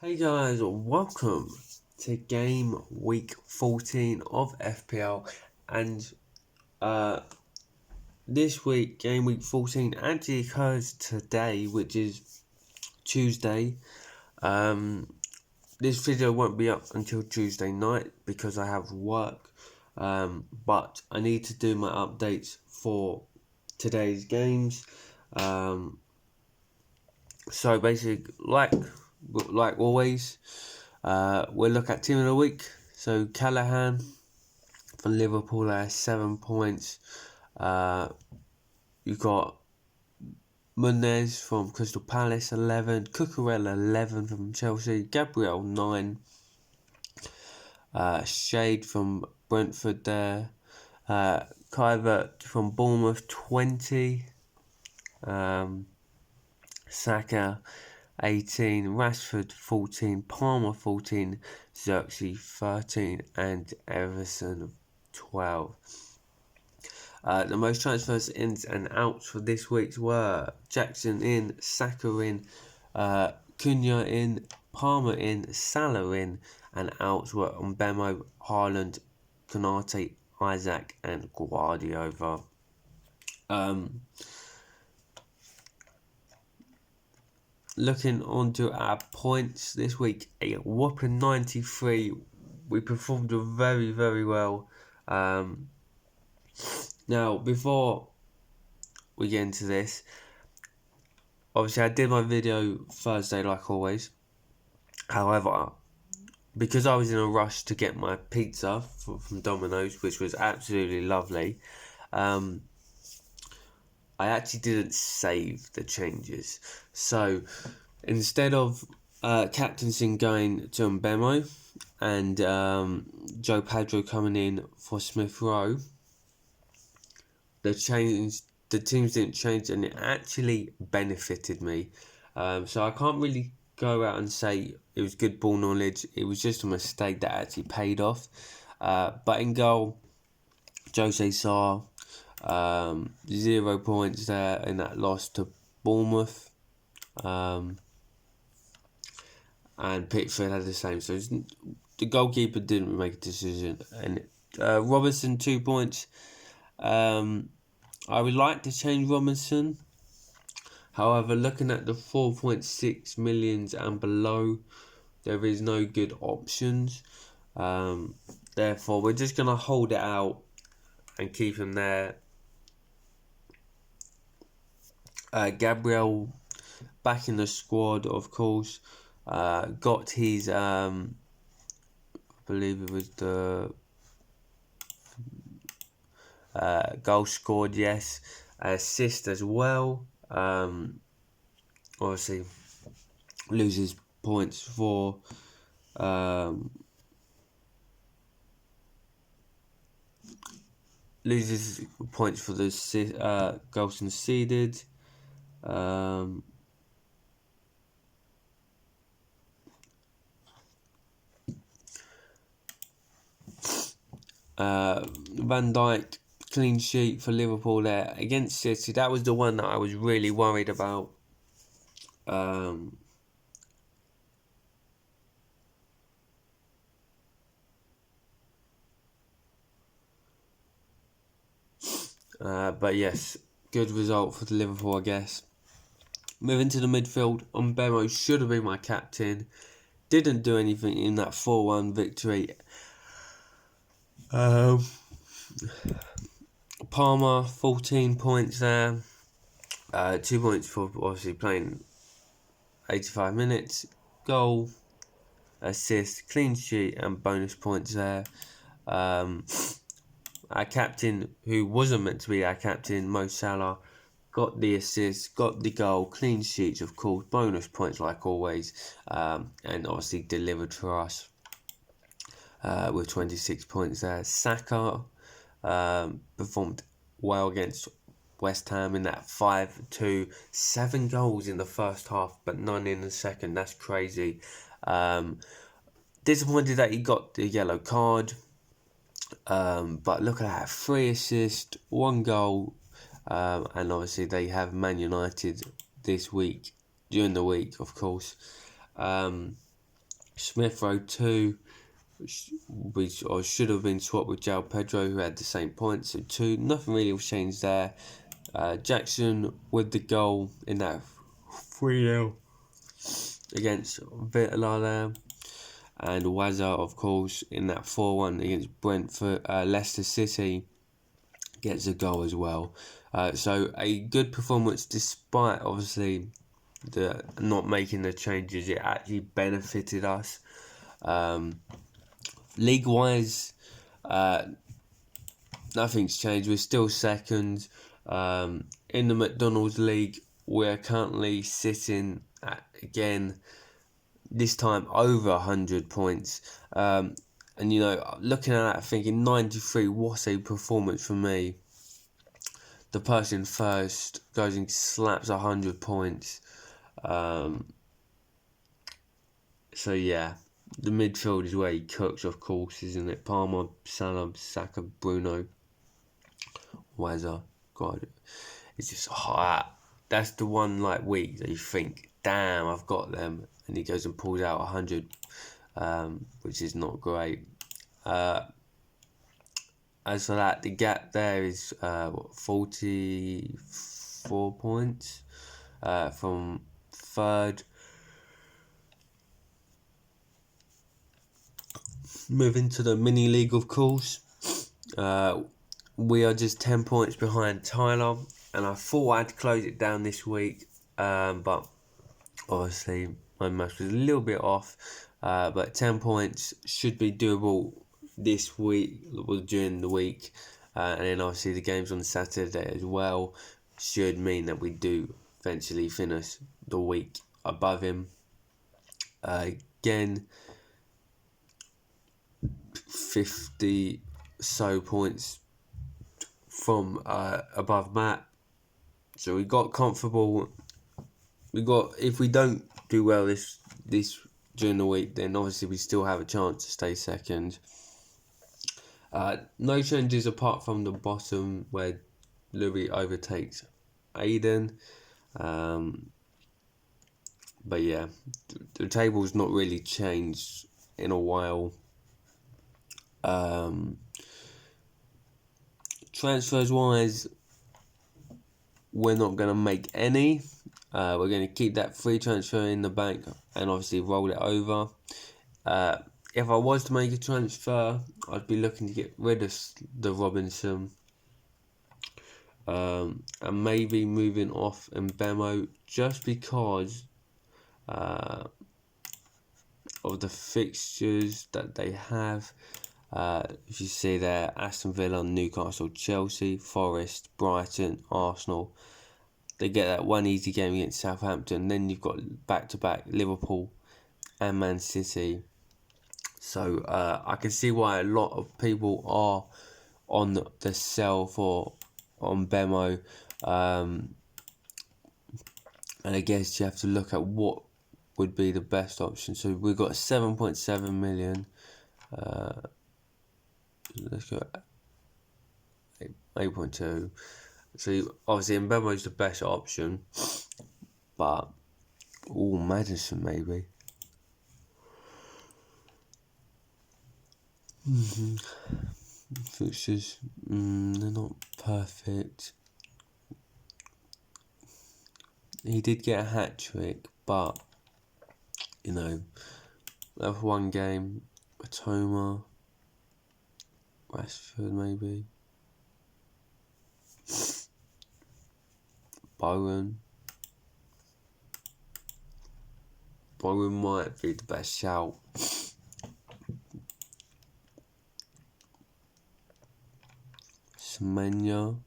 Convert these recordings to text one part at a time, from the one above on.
Hey guys, welcome to game week 14 of FPL, and this week game week 14 actually occurs today, which is Tuesday. This video won't be up until Tuesday night because I have work, but I need to do my updates for today's games. So basically, like always, we'll look at team of the week. So Callahan for Liverpool has 7 points. You've got Munez from Crystal Palace 11, Cucurella 11 from Chelsea, Gabriel 9, Shade from Brentford there, Kluivert from Bournemouth 20, Saka 18, Rashford 14, Palmer 14, Xerxes 13, and Everson 12. The most transfers ins and outs for this week were Jackson in, Saka in, Cunha in, Palmer in, Salah in, and outs were Mbemo, Haaland, Konate, Isaac, and Guardiola. Looking onto our points this week, a whopping 93. We performed very, very well. Now, before we get into this, obviously I did my video Thursday like always. However, because I was in a rush to get my pizza from Domino's, which was absolutely lovely, I actually didn't save the changes. So instead of captaincy going to Mbemo and Joe Pedro coming in for Smith Rowe, the teams didn't change, and it actually benefited me. So I can't really go out and say it was good ball knowledge. It was just a mistake that actually paid off. But in goal, Jose Sarr, 0 points there in that loss to Bournemouth. And Pickford had the same. So the goalkeeper didn't make a decision. And Robertson, 2 points. I would like to change Robinson. However, looking at the 4.6 millions and below, there is no good options. Therefore, we're just going to hold it out and keep him there. Gabriel back in the squad, of course. Got his, I believe it was the goal scored, yes. Assist as well. Obviously, loses points for the goals conceded. Van Dijk clean sheet for Liverpool there against City. That was the one that I was really worried about. But yes, good result for the Liverpool, I guess. Moving to the midfield, Mbemo should have been my captain. Didn't do anything in that 4-1 victory. Palmer, 14 points there. 2 points for obviously playing 85 minutes. Goal, assist, clean sheet, and bonus points there. Our captain, who wasn't meant to be our captain, Mo Salah, got the assist, got the goal, clean sheets, of course, bonus points like always, and obviously delivered for us with 26 points there. Saka performed well against West Ham in that 5-2, 7 goals in the first half, but none in the second. That's crazy. Disappointed that he got the yellow card. But look at that, 3 assists, 1 goal, and obviously they have Man United this week, during the week, of course. Smith Rowe 2, which or should have been swapped with João Pedro, who had the same points. So 2, nothing really was changed there. Jackson with the goal in that 3-0 against Villa there. And Wazza, of course, in that 4-1 against Brentford, Leicester City, gets a goal as well. So a good performance despite, obviously, the not making the changes. It actually benefited us. League-wise, nothing's changed. We're still second. In the McDonald's League, we're currently sitting at, again, this time over 100 points. And, looking at that, thinking 93, what a performance for me. The person first goes and slaps 100 points. So, yeah, the midfield is where he cooks, of course, isn't it? Palmer, Salah, Saka, Bruno, Wazza. God, it's just hot. That's the one week that you think, damn, I've got them. And he goes and pulls out 100, which is not great. As for that, the gap there is 44 points from third. Moving to the mini league, of course. We are just 10 points behind Tyler, and I thought I'd close it down this week, but obviously my maths was a little bit off. But 10 points should be doable this week, during the week, and then obviously the games on Saturday as well should mean that we do eventually finish the week above him. Again, 50 so points from above Matt, so we got comfortable. If we don't do well this during the week, then obviously we still have a chance to stay second. No changes apart from the bottom where Louis overtakes Aiden. But yeah, the table's not really changed in a while. Transfers wise, we're not going to make any. We're going to keep that free transfer in the bank and obviously roll it over. If I was to make a transfer, I'd be looking to get rid of the Robinson. And maybe moving off Mbemo just because of the fixtures that they have. If you see there, Aston Villa, Newcastle, Chelsea, Forest, Brighton, Arsenal. They get that one easy game against Southampton. Then you've got back-to-back Liverpool and Man City. So I can see why a lot of people are on the sell on Bemo. And I guess you have to look at what would be the best option. So we've got 7.7 million. Let's go 8.2. So obviously Mbemo is the best option, but Maddison maybe. Fixtures, they're not perfect. He did get a hat trick, but that one game. Atoma, Rashford maybe. Bowen might be the best shout. Semenya.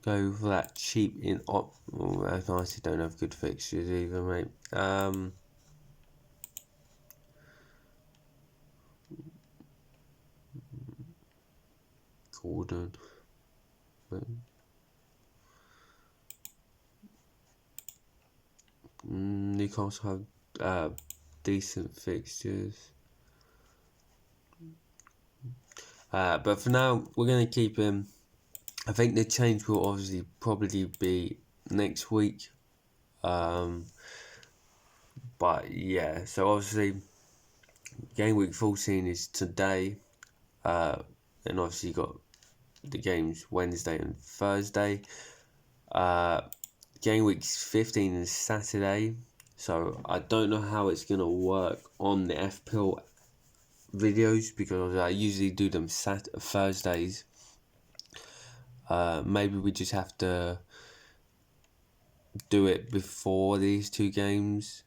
Go for that cheap in op. Oh, I honestly don't have good fixtures either, mate. Gordon. Newcastle have decent fixtures. But for now, we're going to keep him. I think the change will obviously probably be next week. But yeah, so obviously game week 14 is today. And obviously you got the games Wednesday and Thursday. Game week 15 is Saturday. So I don't know how it's going to work on the FPL videos because I usually do them Thursdays. Maybe we just have to do it before these two games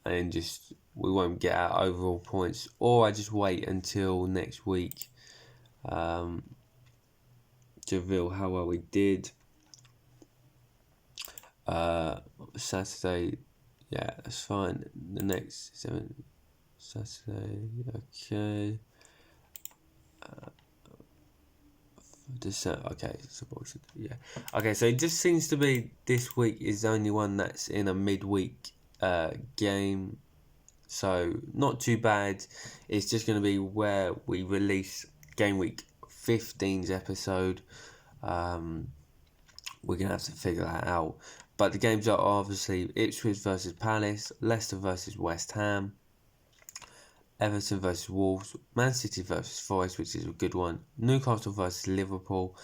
and just we won't get our overall points, or I just wait until next week to reveal how well we did. Saturday, yeah, that's fine. The next Saturday, okay. Okay, yeah. Okay, so it just seems to be this week is the only one that's in a midweek game, so not too bad. It's just going to be where we release game week 15's episode. We're going to have to figure that out. But the games are obviously Ipswich versus Palace, Leicester versus West Ham, Everton versus Wolves, Man City versus Forest, which is a good one, Newcastle versus Liverpool,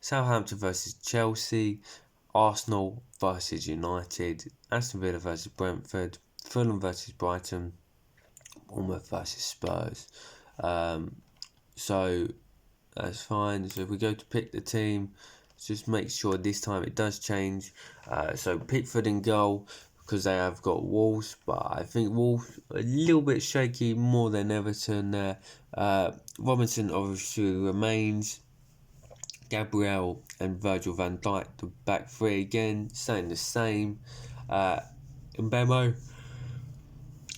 Southampton versus Chelsea, Arsenal versus United, Aston Villa versus Brentford, Fulham versus Brighton, Bournemouth versus Spurs. So that's fine. So if we go to pick the team, just make sure this time it does change. So Pickford in goal because they have got Wolves, but I think Wolves a little bit shaky more than Everton there. Robinson obviously remains. Gabriel and Virgil van Dijk, the back three again, staying the same. Mbemo,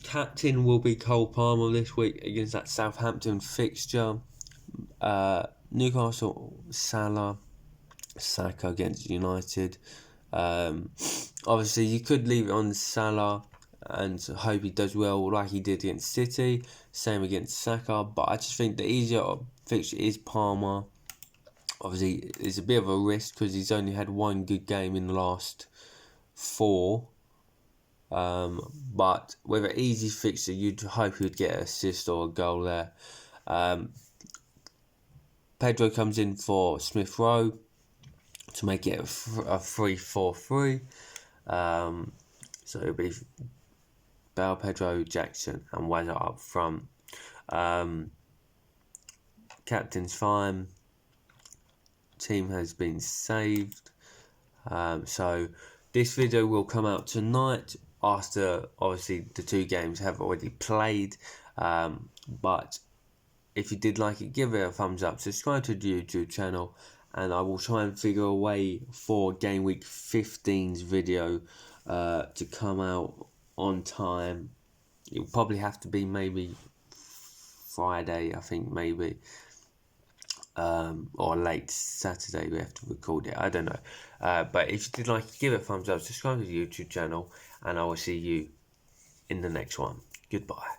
captain will be Cole Palmer this week against that Southampton fixture. Newcastle, Salah, Saka against United. Obviously, you could leave it on Salah and hope he does well like he did against City. Same against Saka, but I just think the easier fixture is Palmer. Obviously, it's a bit of a risk because he's only had one good game in the last 4. But with an easy fixture, you'd hope he'd get an assist or a goal there. Pedro comes in for Smith Rowe to make it a 3-4-3. So it'll be Bale, Pedro, Jackson, and Weather up front. Captain's fine. Team has been saved. So this video will come out tonight after obviously the 2 games have already played. But if you did like it, give it a thumbs up, subscribe to the YouTube channel, and I will try and figure a way for game week 15's video to come out on time. It'll probably have to be maybe Friday, I think, maybe. Or late Saturday, we have to record it. I don't know. But if you did like it, give it a thumbs up, subscribe to the YouTube channel, and I will see you in the next one. Goodbye.